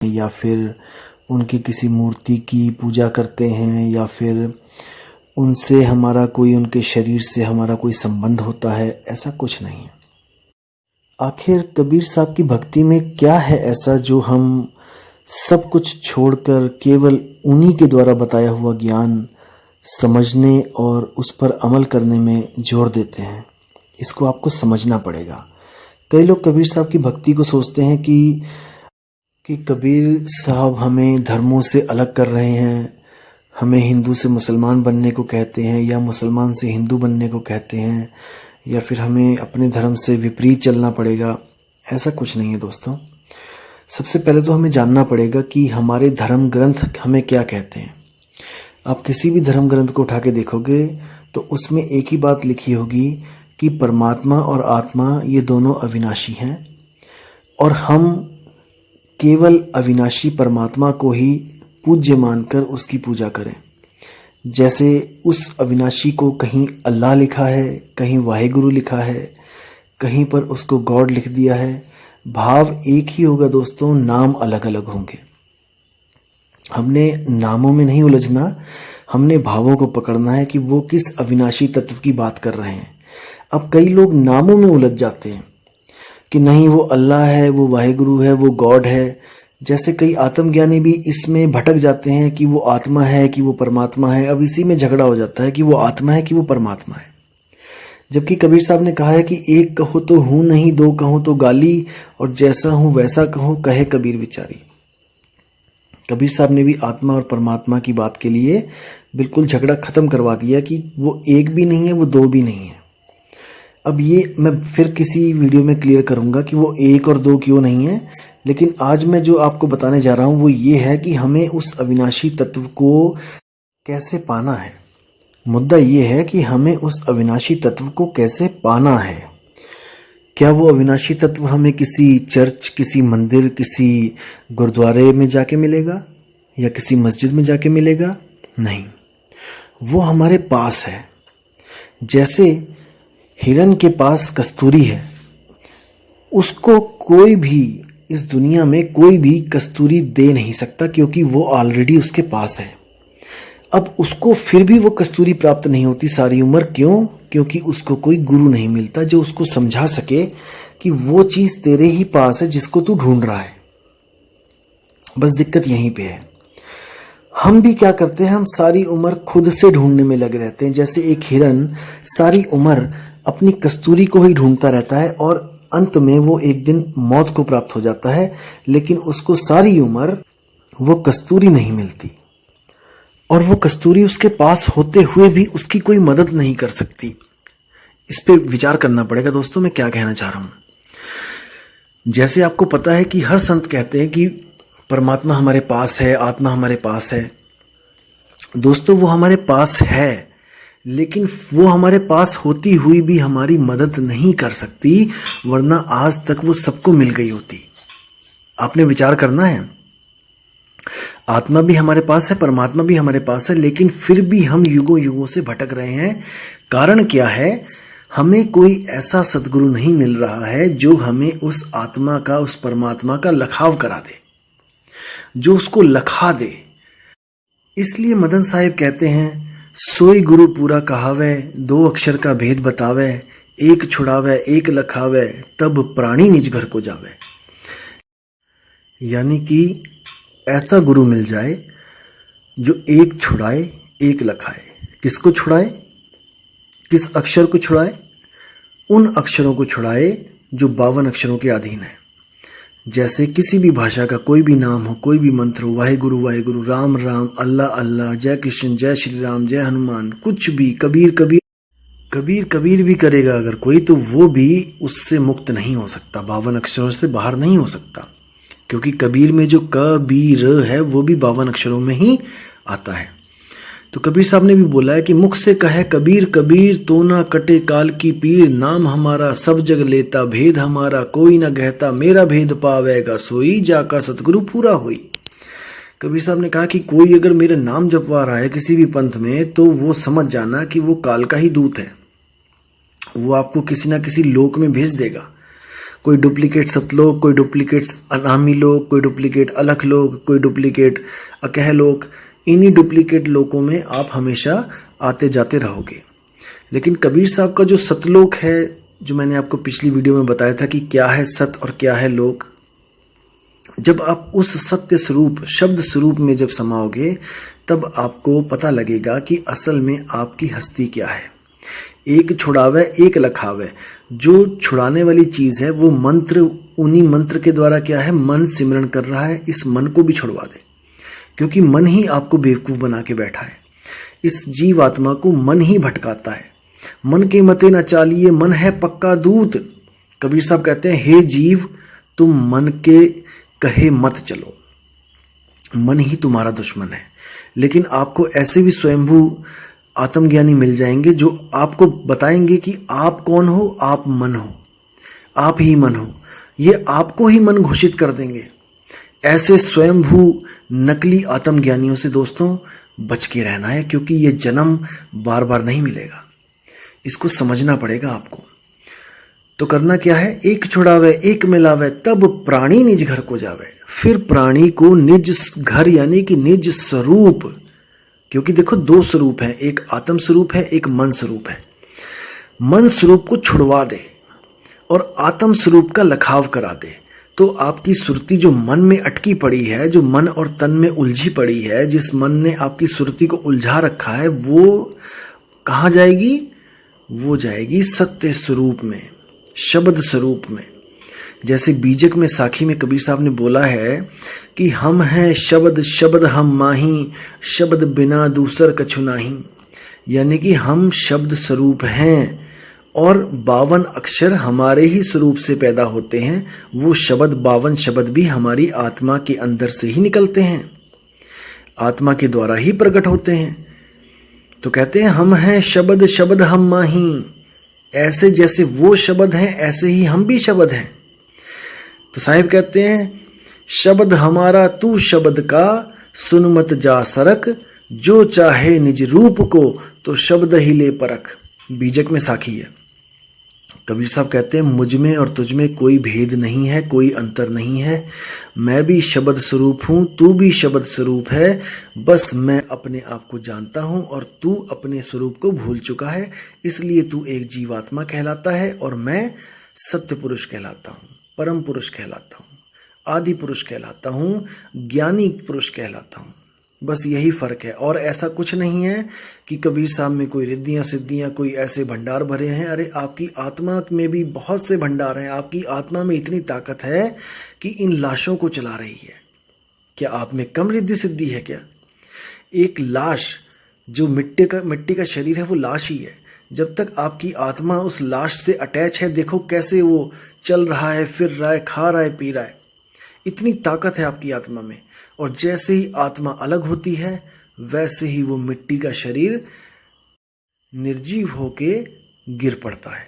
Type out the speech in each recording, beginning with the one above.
या फिर उनकी किसी मूर्ति की पूजा करते हैं या फिर उनसे हमारा कोई, उनके शरीर से हमारा कोई संबंध होता है, ऐसा कुछ नहीं है। आखिर कबीर साहब की भक्ति में क्या है ऐसा जो हम सब कुछ छोड़कर केवल उन्हीं के द्वारा बताया हुआ ज्ञान समझने और उस पर अमल करने में जोर देते हैं? इसको आपको समझना पड़ेगा। कई लोग कबीर साहब की भक्ति को सोचते हैं कि कबीर साहब हमें धर्मों से अलग कर रहे हैं, हमें हिंदू से मुसलमान बनने को कहते हैं या मुसलमान से हिंदू बनने को कहते हैं, या फिर हमें अपने धर्म से विपरीत चलना पड़ेगा। ऐसा कुछ नहीं है दोस्तों। सबसे पहले तो हमें जानना पड़ेगा कि हमारे धर्म ग्रंथ हमें क्या कहते हैं। आप किसी भी धर्म ग्रंथ को उठा के देखोगे तो उसमें एक ही बात लिखी होगी कि परमात्मा और आत्मा ये दोनों अविनाशी हैं और हम केवल अविनाशी परमात्मा को ही पूज्य मानकर उसकी पूजा करें। जैसे उस अविनाशी को कहीं अल्लाह लिखा है, कहीं वाहेगुरु लिखा है, कहीं पर उसको गॉड लिख दिया है। भाव एक ही होगा दोस्तों, नाम अलग अलग होंगे। हमने नामों में नहीं उलझना, हमने भावों को पकड़ना है कि वो किस अविनाशी तत्व की बात कर रहे हैं। अब कई लोग नामों में उलझ जाते हैं कि नहीं वो अल्लाह है, वो वाहेगुरु है, वो गॉड है। जैसे कई आत्मज्ञानी भी इसमें भटक जाते हैं कि वो आत्मा है कि वो परमात्मा है। अब इसी में झगड़ा हो जाता है कि वो आत्मा है कि वो परमात्मा है। जबकि कबीर साहब ने कहा है कि एक कहो तो हूं नहीं, दो कहो तो गाली, और जैसा हूं वैसा कहो कहे कबीर विचारी। कबीर साहब ने भी आत्मा और परमात्मा की बात के लिए बिल्कुल झगड़ा खत्म करवा दिया कि वो एक भी नहीं है, वो दो भी नहीं है। अब ये मैं फिर किसी वीडियो में क्लियर करूंगा कि वो एक और दो क्यों नहीं है, लेकिन आज मैं जो आपको बताने जा रहा हूं वो ये है कि हमें उस अविनाशी तत्व को कैसे पाना है। मुद्दा ये है कि हमें उस अविनाशी तत्व को कैसे पाना है। क्या वो अविनाशी तत्व हमें किसी चर्च, किसी मंदिर, किसी गुरुद्वारे में जाके मिलेगा या किसी मस्जिद में जाके मिलेगा? नहीं, वो हमारे पास है। जैसे हिरन के पास कस्तूरी है, उसको कोई भी इस दुनिया में कोई भी कस्तूरी दे नहीं सकता क्योंकि वो ऑलरेडी उसके पास है। अब उसको फिर भी वो कस्तूरी प्राप्त नहीं होती सारी उम्र। क्यों? क्योंकि उसको कोई गुरु नहीं मिलता जो उसको समझा सके कि वो चीज तेरे ही पास है जिसको तू ढूंढ रहा है। बस दिक्कत यहीं पे है। हम भी क्या करते हैं, हम सारी उम्र खुद से ढूंढने में लगे रहते हैं। जैसे एक हिरन सारी उम्र अपनी कस्तूरी को ही ढूंढता रहता है और अंत में वो एक दिन मौत को प्राप्त हो जाता है, लेकिन उसको सारी उम्र वो कस्तूरी नहीं मिलती और वो कस्तूरी उसके पास होते हुए भी उसकी कोई मदद नहीं कर सकती। इस पे विचार करना पड़ेगा दोस्तों, मैं क्या कहना चाह रहा हूं। जैसे आपको पता है कि हर संत कहते हैं कि परमात्मा हमारे पास है, आत्मा हमारे पास है। दोस्तों वो हमारे पास है, लेकिन वो हमारे पास होती हुई भी हमारी मदद नहीं कर सकती, वरना आज तक वो सबको मिल गई होती। आपने विचार करना है। आत्मा भी हमारे पास है, परमात्मा भी हमारे पास है, लेकिन फिर भी हम युगों युगों से भटक रहे हैं। कारण क्या है? हमें कोई ऐसा सदगुरु नहीं मिल रहा है जो हमें उस आत्मा का, उस परमात्मा का लखाव करा दे, जो उसको लखा दे। इसलिए मदन साहिब कहते हैं, सोई गुरु पूरा कहावे, दो अक्षर का भेद बतावे, एक छुड़ावे एक लखावे, तब प्राणी निज घर को जावे। यानी कि ऐसा गुरु मिल जाए जो एक छुड़ाए एक लखाए। किसको छुड़ाए? किस अक्षर को छुड़ाए? उन अक्षरों को छुड़ाए जो 52 अक्षरों के अधीन है। जैसे किसी भी भाषा का कोई भी नाम हो, कोई भी मंत्र हो, वाहेगुरु वाहेगुरु, राम राम, अल्लाह अल्लाह, जय कृष्ण, जय श्री राम, जय हनुमान, कुछ भी, कबीर कबीर, कबीर कबीर भी करेगा अगर कोई, तो वो भी उससे मुक्त नहीं हो सकता, 52 अक्षरों से बाहर नहीं हो सकता। क्योंकि कबीर में जो कबीर है वो भी 52 अक्षरों में ही आता है। तो कबीर साहब ने भी बोला है कि मुख से कहे कबीर कबीर, तो ना कटे काल की पीर, नाम हमारा सब जग लेता, भेद हमारा कोई ना कहता, मेरा भेद पावेगा सोई, जाका सतगुरु पूरा होई। कबीर साहब ने कहा कि कोई अगर मेरा नाम जपवा रहा है किसी भी पंथ में, तो वो समझ जाना कि वो काल का ही दूत है। वो आपको किसी ना किसी लोक में भेज देगा। कोई डुप्लीकेट सतलोक, कोई डुप्लीकेट अनामी लोक, कोई डुप्लीकेट अलख लोक, कोई डुप्लीकेट अकह लोक। इन्हीं डुप्लीकेट लोकों में आप हमेशा आते जाते रहोगे। लेकिन कबीर साहब का जो सतलोक है, जो मैंने आपको पिछली वीडियो में बताया था कि क्या है सत और क्या है लोक, जब आप उस सत्य स्वरूप, शब्द स्वरूप में जब समाओगे, तब आपको पता लगेगा कि असल में आपकी हस्ती क्या है। एक छुड़ावे एक लखावे। जो छुड़ाने वाली चीज है वो मंत्र, उन्हीं मंत्र के द्वारा क्या है, मन सिमरण कर रहा है। इस मन को भी छुड़वा दे, क्योंकि मन ही आपको बेवकूफ बना के बैठा है। इस जीव आत्मा को मन ही भटकाता है। मन के मते न चालिए, मन है पक्का दूत। कबीर साहब कहते हैं, हे जीव, तुम मन के कहे मत चलो। मन ही तुम्हारा दुश्मन है। लेकिन आपको ऐसे भी स्वयंभू आत्मज्ञानी मिल जाएंगे जो आपको बताएंगे कि आप कौन हो, आप मन हो, आप ही मन हो। ये आपको ही मन घोषित कर देंगे। ऐसे स्वयंभू नकली आत्मज्ञानियों से दोस्तों बच के रहना है, क्योंकि ये जन्म बार बार नहीं मिलेगा। इसको समझना पड़ेगा आपको। तो करना क्या है, एक छुड़ावे एक मिलावे, तब प्राणी निज घर को जावे। फिर प्राणी को निज घर यानी कि निज स्वरूप, क्योंकि देखो दो स्वरूप है, एक आत्म स्वरूप है, एक मन स्वरूप है। मन स्वरूप को छुड़वा दे और आत्म स्वरूप का लखाव करा दे, तो आपकी सुरती जो मन में अटकी पड़ी है, जो मन और तन में उलझी पड़ी है, जिस मन ने आपकी सुरती को उलझा रखा है, वो कहाँ जाएगी? वो जाएगी सत्य स्वरूप में, शब्द स्वरूप में। जैसे बीजक में साखी में कबीर साहब ने बोला है कि हम हैं शब्द, शब्द हम माही, शब्द बिना दूसर कछु नाही। यानी कि हम शब्द स्वरूप हैं और 52 अक्षर हमारे ही स्वरूप से पैदा होते हैं। वो शब्द, 52 शब्द भी हमारी आत्मा के अंदर से ही निकलते हैं, आत्मा के द्वारा ही प्रकट होते हैं। तो कहते हैं हम हैं शब्द, शब्द हम माही। ऐसे जैसे वो शब्द हैं, ऐसे ही हम भी शब्द हैं। तो साहिब कहते हैं, शब्द हमारा तू शब्द का, सुन मत जा सरक, जो चाहे निज रूप को, तो शब्द ही ले परख। बीजक में साखी है। कबीर साहब कहते हैं, मुझ में और तुझ में कोई भेद नहीं है, कोई अंतर नहीं है। मैं भी शब्द स्वरूप हूं, तू भी शब्द स्वरूप है। बस मैं अपने आप को जानता हूं और तू अपने स्वरूप को भूल चुका है। इसलिए तू एक जीवात्मा कहलाता है और मैं सत्य पुरुष कहलाता हूं, परम पुरुष कहलाता हूं, आदि पुरुष कहलाता हूं, ज्ञानी पुरुष कहलाता हूं। बस यही फर्क है, और ऐसा कुछ नहीं है कि कबीर साहब में कोई रिद्धियां सिद्धियां, कोई ऐसे भंडार भरे हैं। अरे आपकी आत्मा में भी बहुत से भंडार हैं। आपकी आत्मा में इतनी ताकत है कि इन लाशों को चला रही है। क्या आप में कम रिद्धि सिद्धि है क्या? एक लाश, जो मिट्टी का शरीर है, वो लाश ही है। जब तक आपकी आत्मा उस लाश से अटैच है, देखो कैसे वो चल रहा है, फिर रहा है, खा रहा है, पी रहा है। इतनी ताकत है आपकी आत्मा में। और जैसे ही आत्मा अलग होती है, वैसे ही वो मिट्टी का शरीर निर्जीव होके गिर पड़ता है।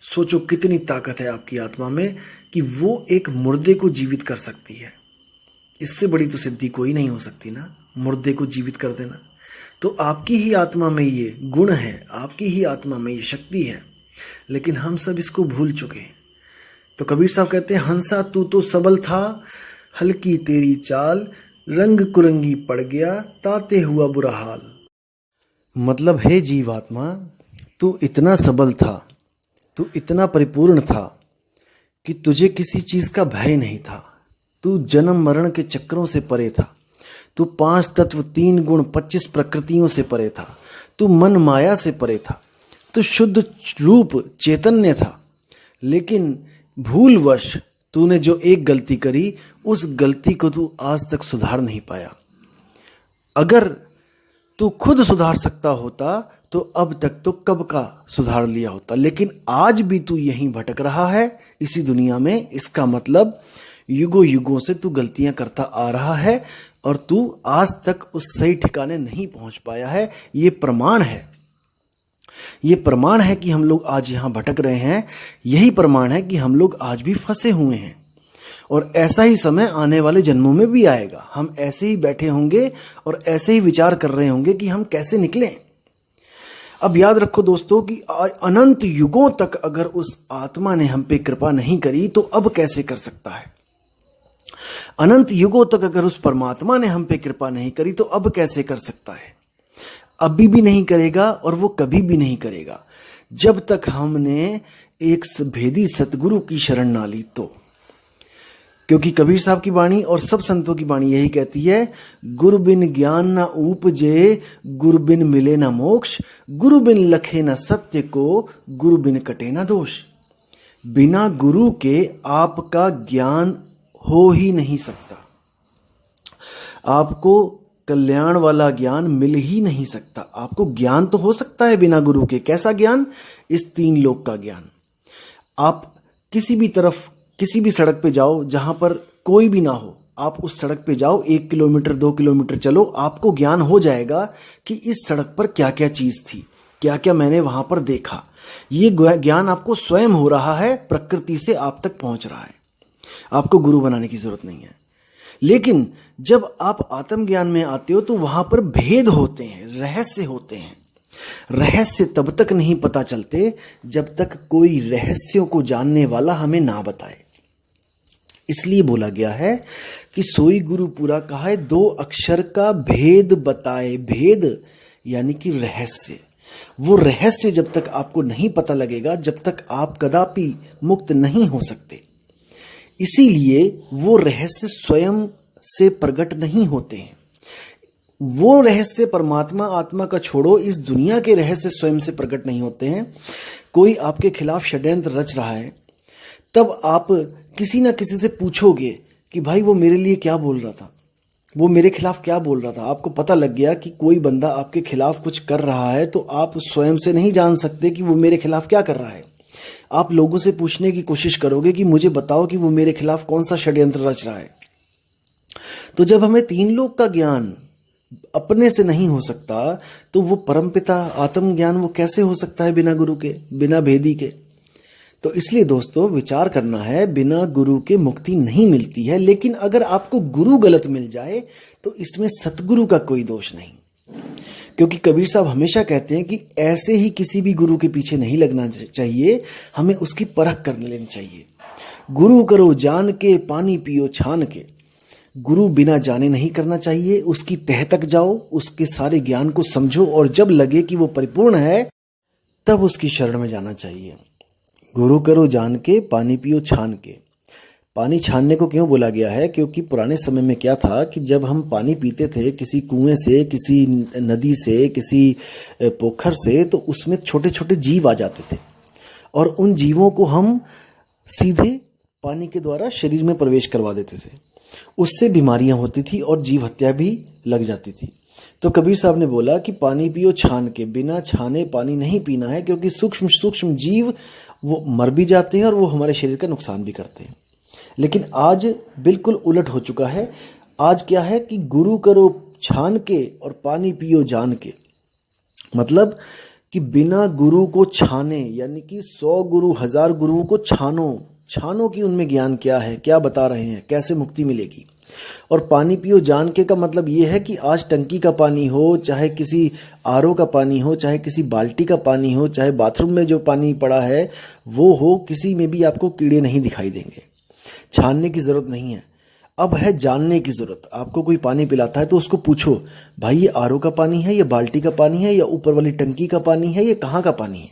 सोचो कितनी ताकत है आपकी आत्मा में कि वो एक मुर्दे को जीवित कर सकती है। इससे बड़ी तो सिद्धि कोई नहीं हो सकती ना, मुर्दे को जीवित कर देना। तो आपकी ही आत्मा में ये गुण है, आपकी ही आत्मा में ये शक्ति है, लेकिन हम सब इसको भूल चुके हैं। तो कबीर साहब कहते हैं, हंसा तू तो सबल था, हल्की तेरी चाल, रंग कुरंगी पड़ गया, ताते हुआ बुरा हाल। मतलब हे जीवात्मा, तू इतना सबल था, तू इतना परिपूर्ण था कि तुझे किसी चीज का भय नहीं था। तू जन्म मरण के चक्रों से परे था। तू 5 तत्व, 3 गुण, 25 प्रकृतियों से परे था। तू मन माया से परे था। तू शुद्ध रूप चैतन्य था। लेकिन भूलवश तूने जो एक गलती करी, उस गलती को तू आज तक सुधार नहीं पाया। अगर तू खुद सुधार सकता होता तो अब तक तो कब का सुधार लिया होता। लेकिन आज भी तू यहीं भटक रहा है इसी दुनिया में। इसका मतलब युगों युगों से तू गलतियां करता आ रहा है और तू आज तक उस सही ठिकाने नहीं पहुंच पाया है। ये प्रमाण है, ये प्रमाण है कि हम लोग आज यहां भटक रहे हैं। यही प्रमाण है कि हम लोग आज भी फंसे हुए हैं। और ऐसा ही समय आने वाले जन्मों में भी आएगा। हम ऐसे ही बैठे होंगे और ऐसे ही विचार कर रहे होंगे कि हम कैसे निकलें। अब याद रखो दोस्तों कि अनंत युगों तक अगर उस आत्मा ने हम पे कृपा नहीं करी तो अब कैसे कर सकता है। अनंत युगों तक अगर उस परमात्मा ने हम पे कृपा नहीं करी तो अब कैसे कर सकता है। अभी भी नहीं करेगा और वो कभी भी नहीं करेगा जब तक हमने एक भेदी सतगुरु की शरण ना ली तो। क्योंकि कबीर साहब की वाणी और सब संतों की वाणी यही कहती है, गुरु बिन ज्ञान न उपजे, गुरु बिन मिले न मोक्ष, गुरु बिन लखे न सत्य को, गुरु बिन कटे न दोष। बिना गुरु के आपका ज्ञान हो ही नहीं सकता, आपको कल्याण वाला ज्ञान मिल ही नहीं सकता। आपको ज्ञान तो हो सकता है बिना गुरु के। कैसा ज्ञान? इस 3 लोक का ज्ञान। आप किसी भी तरफ किसी भी सड़क पे जाओ जहां पर कोई भी ना हो, आप उस सड़क पे जाओ, 1 किलोमीटर 2 किलोमीटर चलो, आपको ज्ञान हो जाएगा कि इस सड़क पर क्या क्या चीज थी, क्या क्या मैंने वहां पर देखा। ये ज्ञान आपको स्वयं हो रहा है, प्रकृति से आप तक पहुंच रहा है, आपको गुरु बनाने की जरूरत नहीं है। लेकिन जब आप आत्मज्ञान में आते हो तो वहां पर भेद होते हैं, रहस्य होते हैं। रहस्य तब तक नहीं पता चलते जब तक कोई रहस्यों को जानने वाला हमें ना बताए। इसलिए बोला गया है कि सोई गुरु पूरा कहा है, 2 अक्षर का भेद बताए। भेद यानी कि रहस्य। वो रहस्य जब तक आपको नहीं पता लगेगा, जब तक आप कदापि मुक्त नहीं हो सकते। इसीलिए वो रहस्य स्वयं से प्रकट नहीं होते हैं। वो रहस्य परमात्मा आत्मा का छोड़ो, इस दुनिया के रहस्य स्वयं से प्रकट नहीं होते हैं। कोई आपके खिलाफ षड्यंत्र रच रहा है, तब आप किसी ना किसी से पूछोगे कि भाई वो मेरे लिए क्या बोल रहा था, वो मेरे खिलाफ क्या बोल रहा था। आपको पता लग गया कि कोई बंदा आपके खिलाफ कुछ कर रहा है, तो आप स्वयं से नहीं जान सकते कि वो मेरे खिलाफ क्या कर रहा है। आप लोगों से पूछने की कोशिश करोगे कि मुझे बताओ कि वो मेरे खिलाफ कौन सा षड्यंत्र रच रहा है। तो जब हमें 3 लोक का ज्ञान अपने से नहीं हो सकता, तो वो परमपिता आत्मज्ञान वो कैसे हो सकता है बिना गुरु के, बिना भेदी के। तो इसलिए दोस्तों विचार करना है, बिना गुरु के मुक्ति नहीं मिलती है। लेकिन अगर आपको गुरु गलत मिल जाए तो इसमें सतगुरु का कोई दोष नहीं। क्योंकि कबीर साहब हमेशा कहते हैं कि ऐसे ही किसी भी गुरु के पीछे नहीं लगना चाहिए, हमें उसकी परख कर लेनी चाहिए। गुरु करो जान के, पानी पियो छान के। गुरु बिना जाने नहीं करना चाहिए, उसकी तह तक जाओ, उसके सारे ज्ञान को समझो, और जब लगे कि वो परिपूर्ण है तब उसकी शरण में जाना चाहिए। गुरु करो जान के, पानी पियो छान के। पानी छानने को क्यों बोला गया है? क्योंकि पुराने समय में क्या था कि जब हम पानी पीते थे किसी कुएं से, किसी नदी से, किसी पोखर से, तो उसमें छोटे छोटे जीव आ जाते थे और उन जीवों को हम सीधे पानी के द्वारा शरीर में प्रवेश करवा देते थे। उससे बीमारियां होती थी और जीव हत्या भी लग जाती थी। तो कबीर साहब ने बोला कि पानी पियो छान के, बिना छाने पानी नहीं पीना है, क्योंकि सूक्ष्म सूक्ष्म जीव वो मर भी जाते हैं और वो हमारे शरीर का नुकसान भी करते हैं। लेकिन आज बिल्कुल उलट हो चुका है। आज क्या है कि गुरु करो छान के और पानी पियो जान के। मतलब कि बिना गुरु को छाने, यानी कि 100 गुरु 1000 गुरुओं को छानो कि उनमें ज्ञान क्या है, क्या बता रहे हैं, कैसे मुक्ति मिलेगी। और पानी पियो जान के का मतलब ये है कि आज टंकी का पानी हो, चाहे किसी आरओ का पानी हो, चाहे किसी बाल्टी का पानी हो, चाहे बाथरूम में जो पानी पड़ा है वो हो, किसी में भी आपको कीड़े नहीं दिखाई देंगे। छानने की जरूरत नहीं है, अब है जानने की जरूरत। आपको कोई पानी पिलाता है तो उसको पूछो, भाई ये आरओ का पानी है, ये बाल्टी का पानी है, या ऊपर वाली टंकी का पानी है, ये कहाँ का पानी है।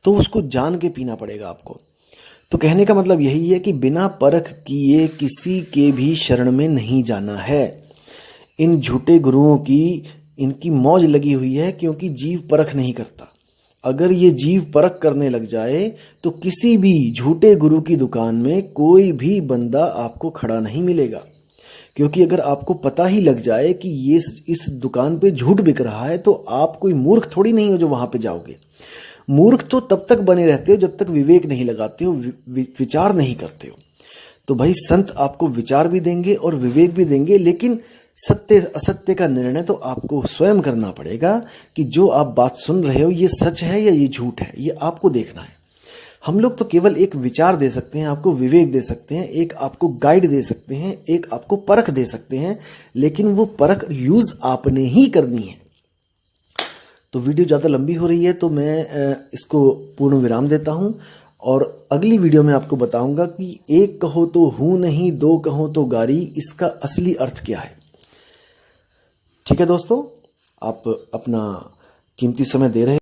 तो उसको जान के पीना पड़ेगा आपको। तो कहने का मतलब यही है कि बिना परख किए किसी के भी शरण में नहीं जाना है। इन झूठे गुरुओं की इनकी मौज लगी हुई है, क्योंकि जीव परख नहीं करता। अगर ये जीव परख करने लग जाए तो किसी भी झूठे गुरु की दुकान में कोई भी बंदा आपको खड़ा नहीं मिलेगा। क्योंकि अगर आपको पता ही लग जाए कि ये इस दुकान पे झूठ बिक रहा है, तो आप कोई मूर्ख थोड़ी नहीं हो जो वहां पे जाओगे। मूर्ख तो तब तक बने रहते हो जब तक विवेक नहीं लगाते हो, विचार नहीं करते हो। तो भाई संत आपको विचार भी देंगे और विवेक भी देंगे, लेकिन सत्य असत्य का निर्णय तो आपको स्वयं करना पड़ेगा कि जो आप बात सुन रहे हो ये सच है या ये झूठ है, ये आपको देखना है। हम लोग तो केवल एक विचार दे सकते हैं, आपको विवेक दे सकते हैं, एक आपको गाइड दे सकते हैं, एक आपको परख दे सकते हैं, लेकिन वो परख यूज आपने ही करनी है। तो वीडियो ज़्यादा लंबी हो रही है तो मैं इसको पूर्ण विराम देता हूँ और अगली वीडियो में आपको बताऊंगा कि एक कहो तो हूँ नहीं, दो कहो तो गारी, इसका असली अर्थ क्या है। ठीक है दोस्तों, आप अपना कीमती समय दे रहे